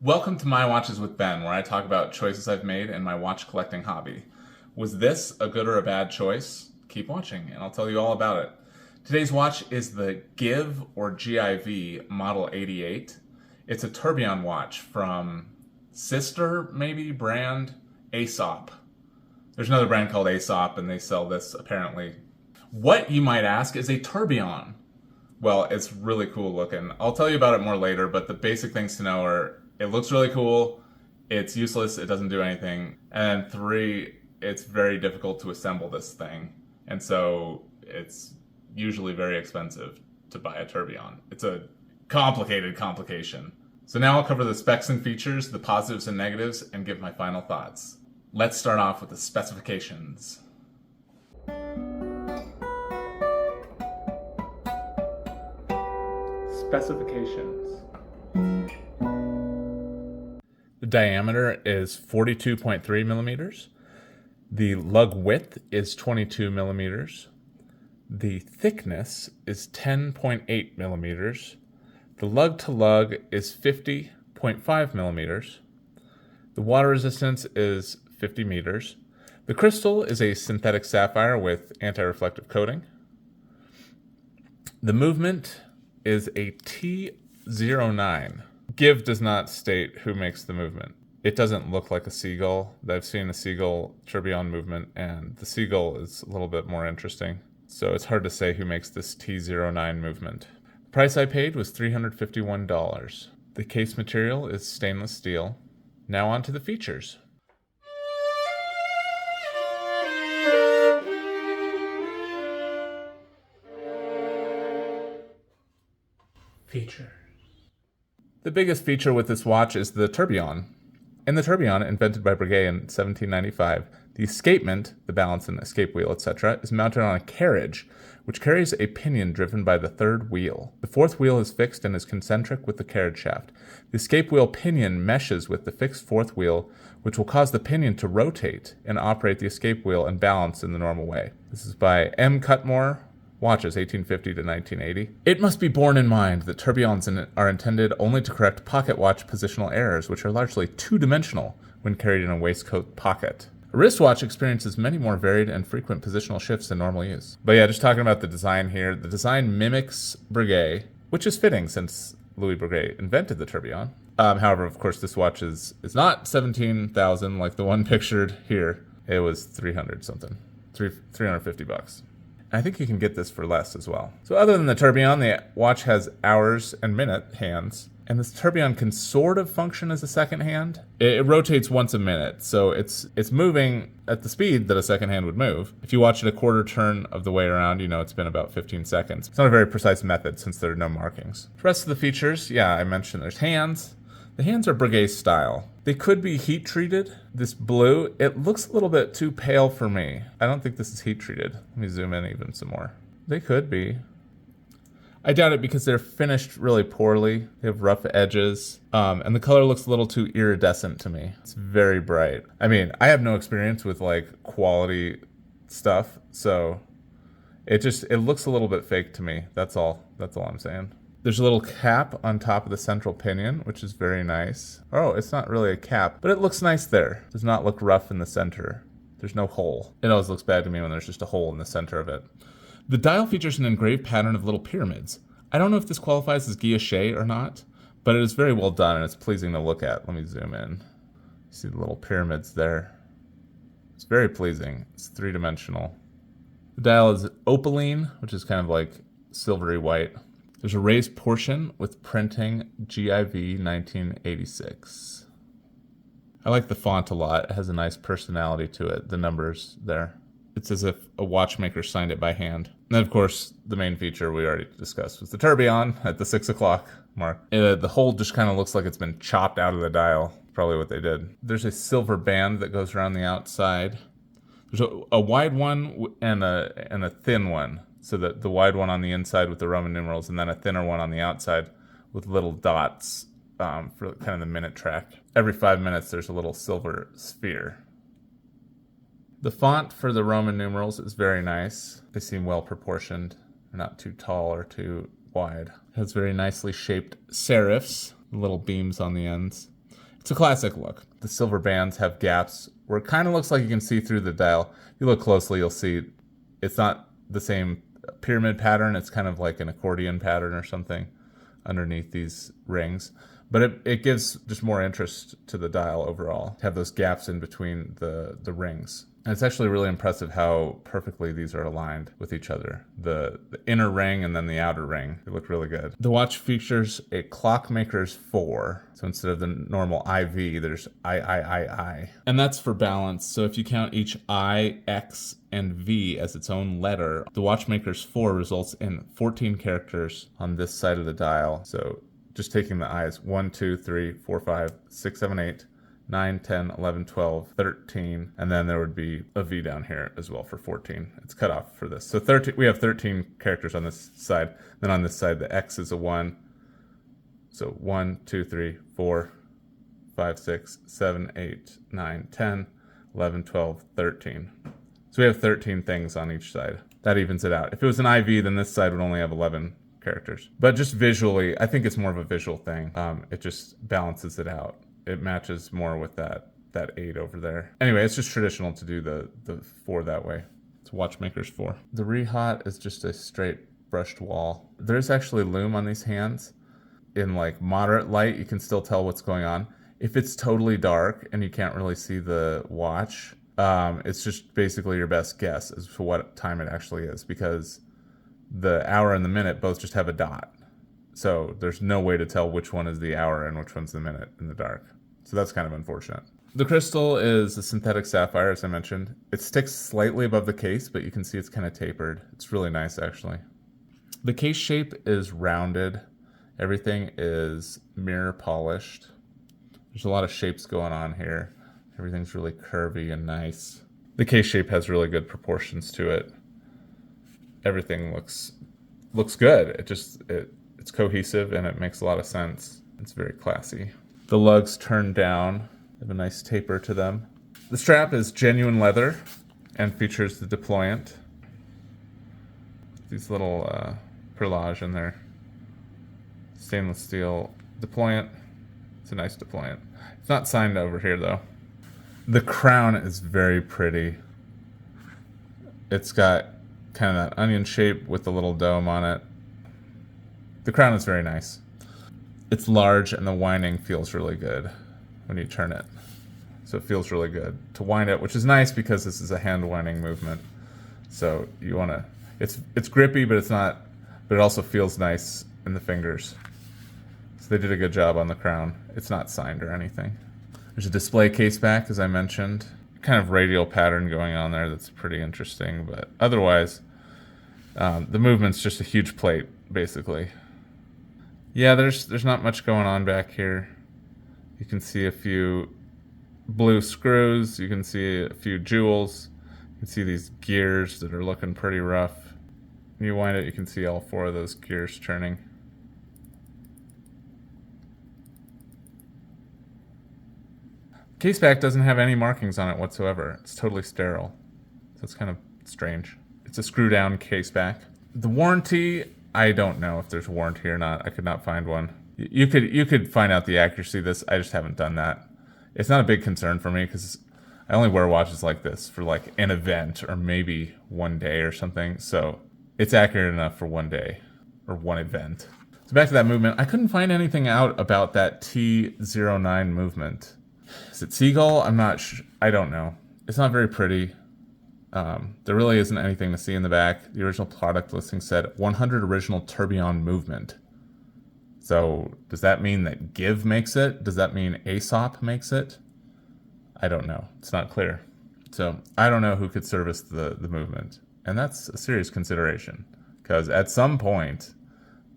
Welcome to My Watches with Ben, where I talk about choices I've made in my watch collecting hobby. Was this a good or a bad choice? Keep watching and I'll tell you all about it. Today's watch is the GIV or GIV Model 88. It's a tourbillon watch from sister, maybe, brand Aesop. There's another brand called Aesop and they sell this apparently. What, you might ask, is a tourbillon? Well, it's really cool looking. I'll tell you about it more later, but the basic things to know are it looks really cool, it's useless, it doesn't do anything, and 3, it's very difficult to assemble this thing, and so it's usually very expensive to buy a tourbillon. It's a complication. So now I'll cover the specs and features, the positives and negatives, and give my final thoughts. Let's start off with the specifications. Specifications. The diameter is 42.3 millimeters. The lug width is 22 millimeters. The thickness is 10.8 millimeters. The lug to lug is 50.5 millimeters. The water resistance is 50 meters. The crystal is a synthetic sapphire with anti-reflective coating. The movement is a T09. GIV does not state who makes the movement. It doesn't look like a seagull. I've seen a seagull tourbillon movement, and the seagull is a little bit more interesting. So it's hard to say who makes this T09 movement. The price I paid was $351. The case material is stainless steel. Now on to the features. Features. The biggest feature with this watch is the tourbillon. In the tourbillon, invented by Breguet in 1795, the escapement, the balance and escape wheel, etc., is mounted on a carriage, which carries a pinion driven by the third wheel. The fourth wheel is fixed and is concentric with the carriage shaft. The escape wheel pinion meshes with the fixed fourth wheel, which will cause the pinion to rotate and operate the escape wheel and balance in the normal way. This is by M. Cutmore, Watches, 1850 to 1980. It must be borne in mind that tourbillons are intended only to correct pocket watch positional errors, which are largely two-dimensional when carried in a waistcoat pocket. A wristwatch experiences many more varied and frequent positional shifts than normal use. But yeah, just talking about the design here, the design mimics Breguet, which is fitting since Louis Breguet invented the tourbillon. However, of course, this watch is not 17,000 like the one pictured here. It was 300 something, 350 bucks. I think you can get this for less as well. So other than the tourbillon, the watch has hours and minute hands, and this tourbillon can sort of function as a second hand. It rotates once a minute, so it's moving at the speed that a second hand would move. If you watch it a quarter turn of the way around, you know it's been about 15 seconds. It's not a very precise method since there are no markings. The rest of the features, yeah, I mentioned there's hands. The hands are Breguet style. They could be heat treated. This blue, it looks a little bit too pale for me. I don't think this is heat treated. Let me zoom in even some more. They could be. I doubt it because they're finished really poorly. They have rough edges. And the color looks a little too iridescent to me. It's very bright. I mean, I have no experience with like quality stuff, so it looks a little bit fake to me. That's all I'm saying. There's a little cap on top of the central pinion, which is very nice. Oh, it's not really a cap, but it looks nice there. It does not look rough in the center. There's no hole. It always looks bad to me when there's just a hole in the center of it. The dial features an engraved pattern of little pyramids. I don't know if this qualifies as guilloche or not, but it is very well done and it's pleasing to look at. Let me zoom in. You see the little pyramids there. It's very pleasing. It's three-dimensional. The dial is opaline, which is kind of like silvery white. There's a raised portion with printing GIV 1986. I like the font a lot. It has a nice personality to it, the numbers there. It's as if a watchmaker signed it by hand. And then, of course, the main feature we already discussed was the tourbillon at the 6 o'clock mark. The hole just kind of looks like it's been chopped out of the dial. Probably what they did. There's a silver band that goes around the outside. There's a wide one and a thin one. So that the wide one on the inside with the Roman numerals and then a thinner one on the outside with little dots for kind of the minute track. Every 5 minutes there's a little silver sphere. The font for the Roman numerals is very nice. They seem well proportioned. They're not too tall or too wide. It has very nicely shaped serifs, little beams on the ends. It's a classic look. The silver bands have gaps where it kind of looks like you can see through the dial. If you look closely, you'll see it's not the same pyramid pattern. It's kind of like an accordion pattern or something underneath these rings. But it gives just more interest to the dial overall, to have those gaps in between the rings. And it's actually really impressive how perfectly these are aligned with each other. The inner ring and then the outer ring, they look really good. The watch features a clockmaker's 4. So instead of the normal IV, there's I. And that's for balance. So if you count each I, X, and V as its own letter, the watchmaker's 4 results in 14 characters on this side of the dial. So just taking the I's, 1, 2, 3, 4, 5, 6, 7, 8, 9, 10, 11, 12, 13, and then there would be a V down here as well for 14. It's cut off for this. So 13, we have 13 characters on this side. Then on this side, the X is a 1. So 1, 2, 3, 4, 5, 6, 7, 8, 9, 10, 11, 12, 13. So we have 13 things on each side. That evens it out. If it was an IV, then this side would only have 11 characters. But just visually, I think it's more of a visual thing. It just balances it out. It matches more with that 8 over there. Anyway, it's just traditional to do the 4 that way. It's watchmaker's 4. The rehaut is just a straight brushed wall. There's actually loom on these hands. In like moderate light, you can still tell what's going on. If it's totally dark and you can't really see the watch, it's just basically your best guess as to what time it actually is, because the hour and the minute both just have a dot. So there's no way to tell which one is the hour and which one's the minute in the dark. So that's kind of unfortunate. The crystal is a synthetic sapphire, as I mentioned. It sticks slightly above the case, but you can see it's kind of tapered. It's really nice, actually. The case shape is rounded. Everything is mirror polished. There's a lot of shapes going on here. Everything's really curvy and nice. The case shape has really good proportions to it. Everything looks good. It's cohesive and it makes a lot of sense. It's very classy. The lugs turn down. They have a nice taper to them. The strap is genuine leather and features the deployant. These little perlage in there. Stainless steel deployant. It's a nice deployant. It's not signed over here though. The crown is very pretty. It's got kind of that onion shape with the little dome on it. The crown is very nice. It's large and the winding feels really good when you turn it. So it feels really good to wind it, which is nice because this is a hand winding movement. So you want to, it's grippy, but it also feels nice in the fingers. So they did a good job on the crown. It's not signed or anything. There's a display case back, as I mentioned. Kind of radial pattern going on there that's pretty interesting, but otherwise, the movement's just a huge plate, basically. Yeah, there's not much going on back here. You can see a few blue screws. You can see a few jewels. You can see these gears that are looking pretty rough. When you wind it, you can see all 4 of those gears turning. Caseback doesn't have any markings on it whatsoever. It's totally sterile. So it's kind of strange. It's a screw down caseback. The warranty, I don't know if there's a warranty or not. I could not find one. You could find out the accuracy of this. I just haven't done that. It's not a big concern for me because I only wear watches like this for like an event or maybe one day or something. So it's accurate enough for one day or one event. So back to that movement. I couldn't find anything out about that T09 movement. Is it seagull? I'm not sure. I don't know. It's not very pretty. There really isn't anything to see in the back. The original product listing said 100 original tourbillon movement. So does that mean that GIV makes it? Does that mean Aesop makes it? I don't know. It's not clear. So I don't know who could service the movement. And that's a serious consideration because at some point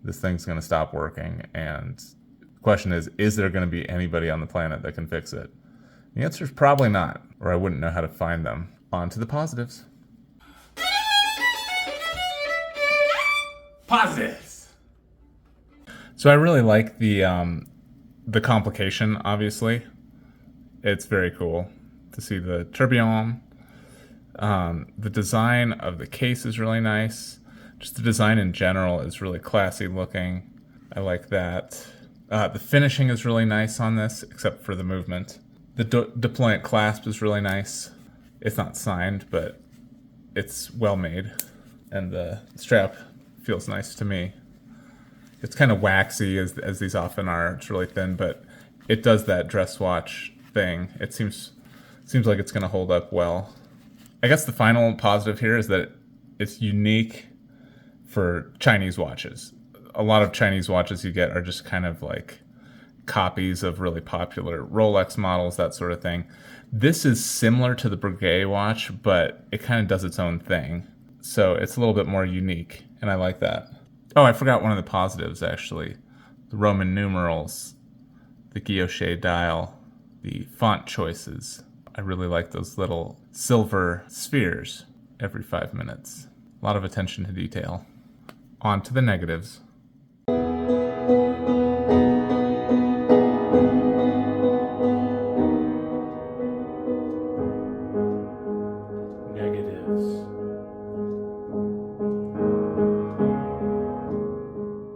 this thing's going to stop working. And the question is there going to be anybody on the planet that can fix it? The answer is probably not, or I wouldn't know how to find them. On to the positives. Positives! So I really like the complication, obviously. It's very cool to see the tourbillon. The design of the case is really nice. Just the design in general is really classy looking. I like that. The finishing is really nice on this, except for the movement. The deployant clasp is really nice. It's not signed, but it's well made. And the strap feels nice to me. It's kind of waxy, as these often are. It's really thin, but it does that dress watch thing. It seems like it's going to hold up well. I guess the final positive here is that it's unique for Chinese watches. A lot of Chinese watches you get are just kind of like copies of really popular Rolex models, that sort of thing. This is similar to the Breguet watch, but it kind of does its own thing. So it's a little bit more unique, and I like that. Oh, I forgot one of the positives, actually. The Roman numerals, the guilloche dial, the font choices. I really like those little silver spheres every 5 minutes. A lot of attention to detail. On to the negatives.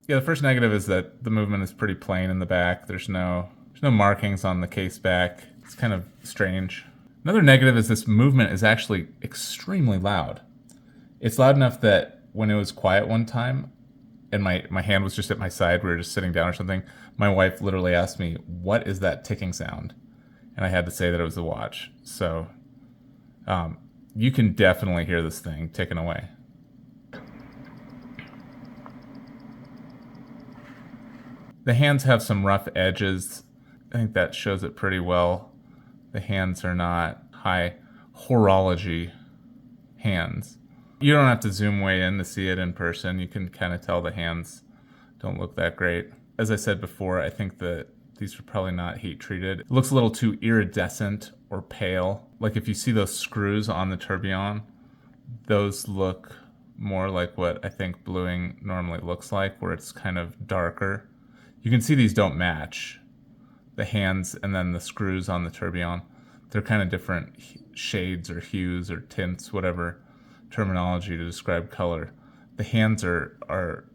Yeah, the first negative is that the movement is pretty plain in the back. There's no markings on the case back. It's kind of strange. Another negative is this movement is actually extremely loud. It's loud enough that when it was quiet one time, and my hand was just at my side, we were just sitting down or something, my wife literally asked me, "What is that ticking sound?" And I had to say that it was the watch. So you can definitely hear this thing ticking away. The hands have some rough edges. I think that shows it pretty well. The hands are not high horology hands. You don't have to zoom way in to see it in person. You can kind of tell the hands don't look that great. As I said before, I think that these are probably not heat treated. It looks a little too iridescent or pale. Like if you see those screws on the tourbillon, those look more like what I think bluing normally looks like, where it's kind of darker. You can see these don't match. The hands and then the screws on the tourbillon, they're kind of different shades or hues or tints, whatever terminology to describe color. The hands are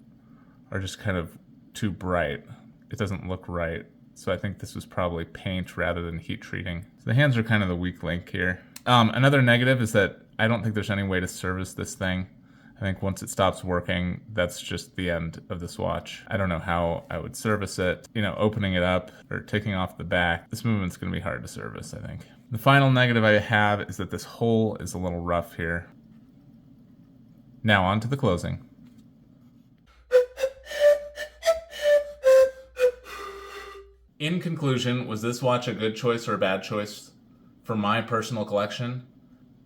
just kind of too bright. It doesn't look right. So I think this was probably paint rather than heat treating. So the hands are kind of the weak link here. Another negative is that I don't think there's any way to service this thing. I think once it stops working, that's just the end of this watch. I don't know how I would service it. Opening it up or taking off the back, this movement's gonna be hard to service, I think. The final negative I have is that this hole is a little rough here. Now on to the closing. In conclusion, was this watch a good choice or a bad choice for my personal collection?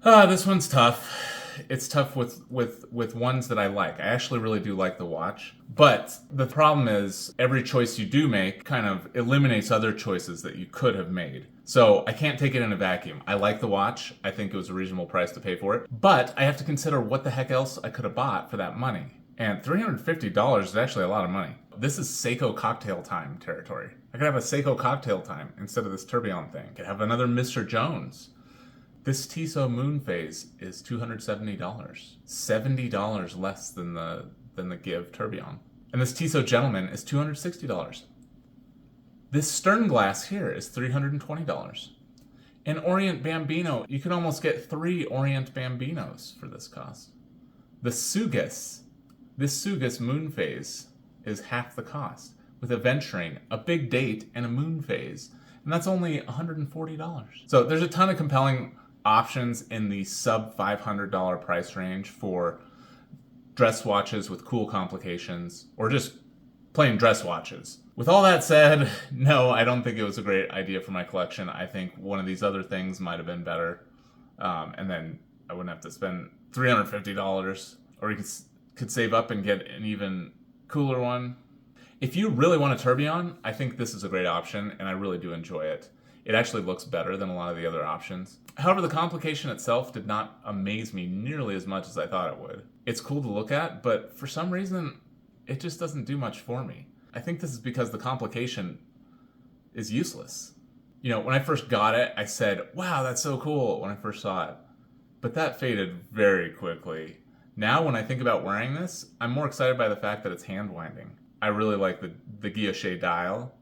This one's tough. It's tough with ones that I like. I actually really do like the watch. But the problem is every choice you do make kind of eliminates other choices that you could have made. So I can't take it in a vacuum. I like the watch. I think it was a reasonable price to pay for it. But I have to consider what the heck else I could have bought for that money. And $350 is actually a lot of money. This is Seiko cocktail time territory. I could have a Seiko cocktail time instead of this tourbillon thing. I could have another Mr. Jones. This Tissot moon phase is $270. $70 less than the GIV tourbillon. And this Tissot gentleman is $260. This stern glass here is $320. An Orient Bambino, you can almost get 3 Orient Bambinos for this cost. This Sugus moon phase is half the cost, with a venturing, a big date, and a moon phase. And that's only $140. So there's a ton of compelling options in the sub $500 price range for dress watches with cool complications, or just plain dress watches. With all that said, no, I don't think it was a great idea for my collection. I think one of these other things might have been better, and then I wouldn't have to spend $350, or you could save up and get an even cooler one. If you really want a tourbillon, I think this is a great option, and I really do enjoy it. It actually looks better than a lot of the other options. However, the complication itself did not amaze me nearly as much as I thought it would. It's cool to look at, but for some reason, it just doesn't do much for me. I think this is because the complication is useless. When I first got it, I said, wow, that's so cool when I first saw it. But that faded very quickly. Now, when I think about wearing this, I'm more excited by the fact that it's hand winding. I really like the guilloche dial.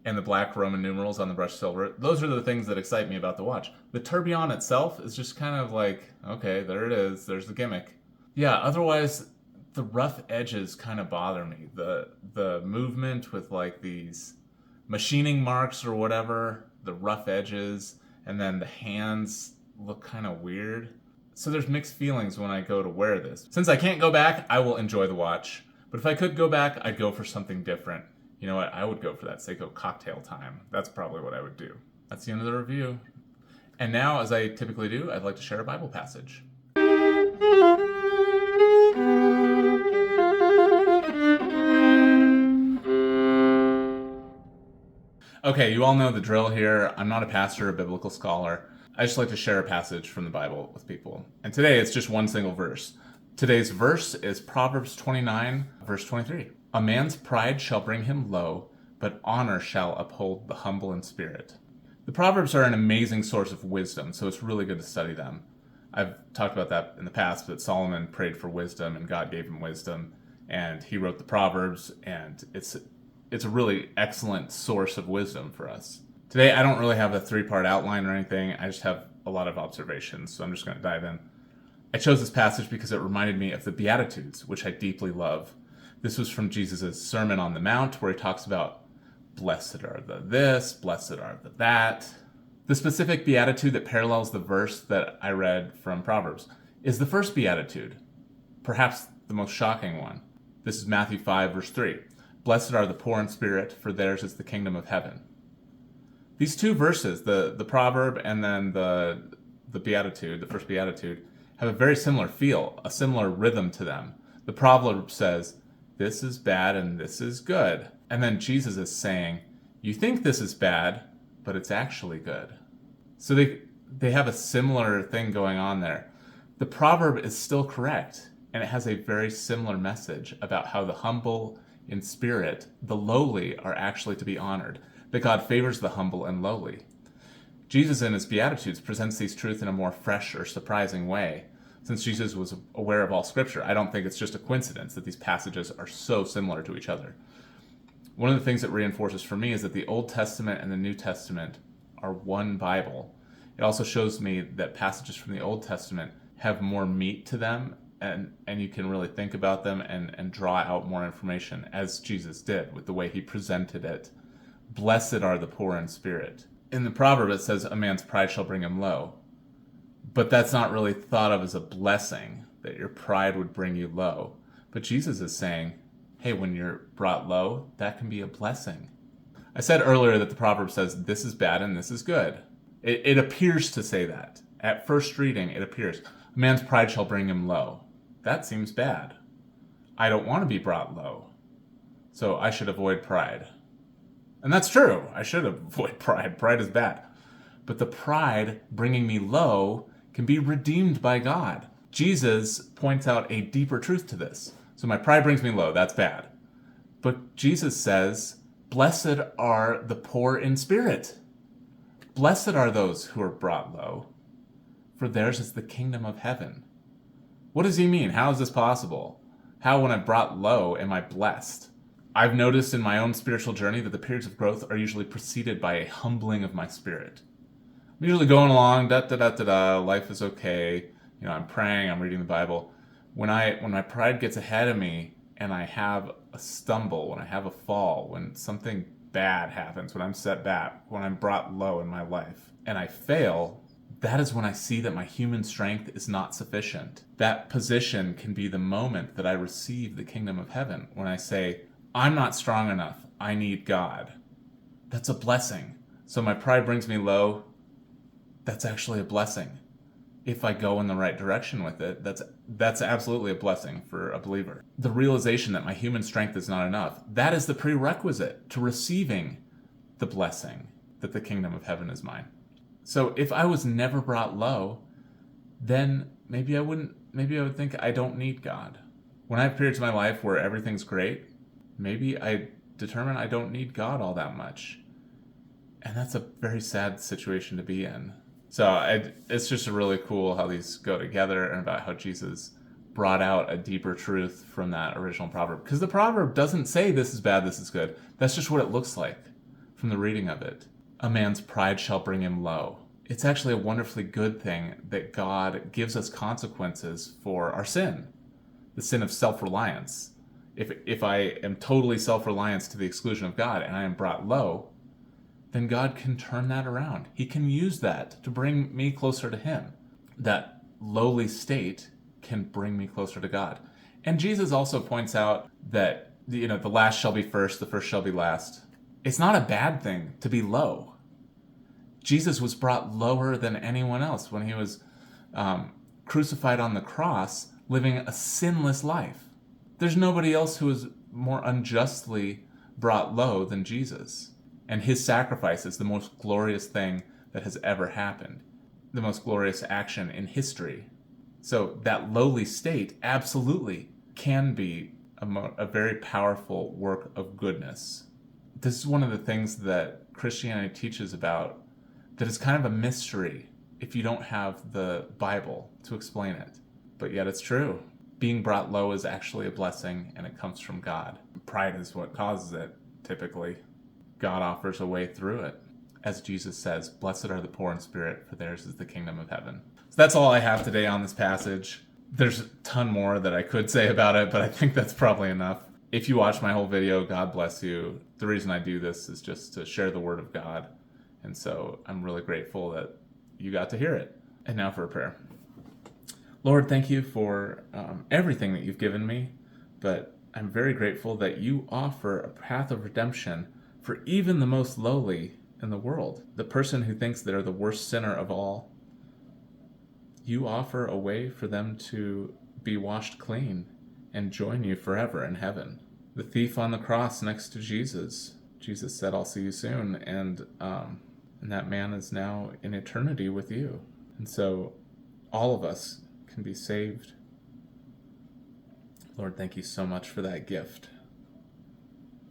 and the black Roman numerals on the brushed silver, those are the things that excite me about the watch. The tourbillon itself is just kind of like, okay, there it is, there's the gimmick. Yeah, otherwise, the rough edges kind of bother me. The movement with like these machining marks or whatever, the rough edges, and then the hands look kind of weird. So there's mixed feelings when I go to wear this. Since I can't go back, I will enjoy the watch. But if I could go back, I'd go for something different. You know what? I would go for that Seiko cocktail time. That's probably what I would do. That's the end of the review. And now, as I typically do, I'd like to share a Bible passage. Okay, you all know the drill here. I'm not a pastor or biblical scholar. I just like to share a passage from the Bible with people. And today it's just one single verse. Today's verse is Proverbs 29, verse 23. A man's pride shall bring him low, but honor shall uphold the humble in spirit. The Proverbs are an amazing source of wisdom, so it's really good to study them. I've talked about that in the past, but Solomon prayed for wisdom, and God gave him wisdom, and he wrote the Proverbs, and it's a really excellent source of wisdom for us. Today, I don't really have a three-part outline or anything. I just have a lot of observations, so I'm just going to dive in. I chose this passage because it reminded me of the Beatitudes, which I deeply love. This was from Jesus' Sermon on the Mount, where he talks about blessed are the this, blessed are the that. The specific beatitude that parallels the verse that I read from Proverbs is the first beatitude, perhaps the most shocking one. This is Matthew 5, verse 3. Blessed are the poor in spirit, for theirs is the kingdom of heaven. These two verses, the proverb and then the beatitude, the first beatitude, have a very similar feel, a similar rhythm to them. The proverb says, this is bad and this is good. And then Jesus is saying, you think this is bad, but it's actually good. So they have a similar thing going on there. The proverb is still correct, and it has a very similar message about how the humble in spirit, the lowly, are actually to be honored, that God favors the humble and lowly. Jesus in his Beatitudes presents these truths in a more fresh or surprising way. Since Jesus was aware of all Scripture, I don't think it's just a coincidence that these passages are so similar to each other. One of the things that reinforces for me is that the Old Testament and the New Testament are one Bible. It also shows me that passages from the Old Testament have more meat to them, and you can really think about them and draw out more information, as Jesus did with the way he presented it. Blessed are the poor in spirit. In the proverb, it says, a man's pride shall bring him low. But that's not really thought of as a blessing, that your pride would bring you low. But Jesus is saying, hey, when you're brought low, that can be a blessing. I said earlier that the proverb says, this is bad and this is good. It appears to say that. At first reading, it appears, a man's pride shall bring him low. That seems bad. I don't want to be brought low, so I should avoid pride. And that's true. I should avoid pride. Pride is bad. But the pride bringing me low can be redeemed by God. Jesus points out a deeper truth to this. So my pride brings me low. That's bad. But Jesus says, blessed are the poor in spirit. Blessed are those who are brought low, for theirs is the kingdom of heaven. What does he mean? How is this possible? How, when I'm brought low, am I blessed? I've noticed in my own spiritual journey that the periods of growth are usually preceded by a humbling of my spirit. I'm usually going along, life is okay, I'm praying, I'm reading the Bible. When my pride gets ahead of me and I have a stumble, when I have a fall, when something bad happens, when I'm set back, when I'm brought low in my life, and I fail, that is when I see that my human strength is not sufficient. That position can be the moment that I receive the kingdom of heaven, when I say, I'm not strong enough. I need God. That's a blessing. So my pride brings me low. That's actually a blessing. If I go in the right direction with it, that's absolutely a blessing for a believer. The realization that my human strength is not enough, that is the prerequisite to receiving the blessing that the kingdom of heaven is mine. So if I was never brought low, then maybe I would think I don't need God. When I have periods of my life where everything's great, maybe I determine I don't need God all that much. And that's a very sad situation to be in. So it's just really cool how these go together and about how Jesus brought out a deeper truth from that original proverb. Because the proverb doesn't say this is bad, this is good. That's just what it looks like. from the reading of it. A man's pride shall bring him low. It's actually a wonderfully good thing that God gives us consequences for our sin, the sin of self-reliance. If I am totally self-reliant to the exclusion of God and I am brought low, then God can turn that around. He can use that to bring me closer to him. That lowly state can bring me closer to God. And Jesus also points out that the last shall be first, the first shall be last. It's not a bad thing to be low. Jesus was brought lower than anyone else when he was crucified on the cross, living a sinless life. There's nobody else who is more unjustly brought low than Jesus. And his sacrifice is the most glorious thing that has ever happened, the most glorious action in history. So that lowly state absolutely can be a very powerful work of goodness. This is one of the things that Christianity teaches about that is kind of a mystery if you don't have the Bible to explain it. But yet it's true. Being brought low is actually a blessing, and it comes from God. Pride is what causes it, typically. God offers a way through it. As Jesus says, "Blessed are the poor in spirit, for theirs is the kingdom of heaven." So that's all I have today on this passage. There's a ton more that I could say about it, but I think that's probably enough. If you watch my whole video, God bless you. The reason I do this is just to share the word of God. And so I'm really grateful that you got to hear it. And now for a prayer. Lord, thank you for everything that you've given me, but I'm very grateful that you offer a path of redemption for even the most lowly in the world. The person who thinks they're the worst sinner of all, you offer a way for them to be washed clean and join you forever in heaven. The thief on the cross next to Jesus, Jesus said, "I'll see you soon," and that man is now in eternity with you. And so all of us can be saved. Lord, thank you so much for that gift.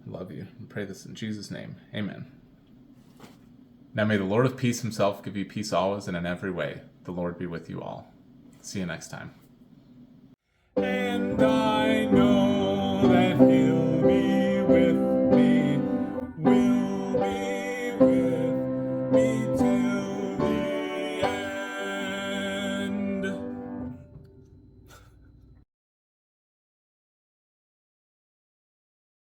I love you. I pray this in Jesus' name. Amen. Now may the Lord of peace himself give you peace always and in every way. The Lord be with you all. See you next time. And I know that he'll be with me.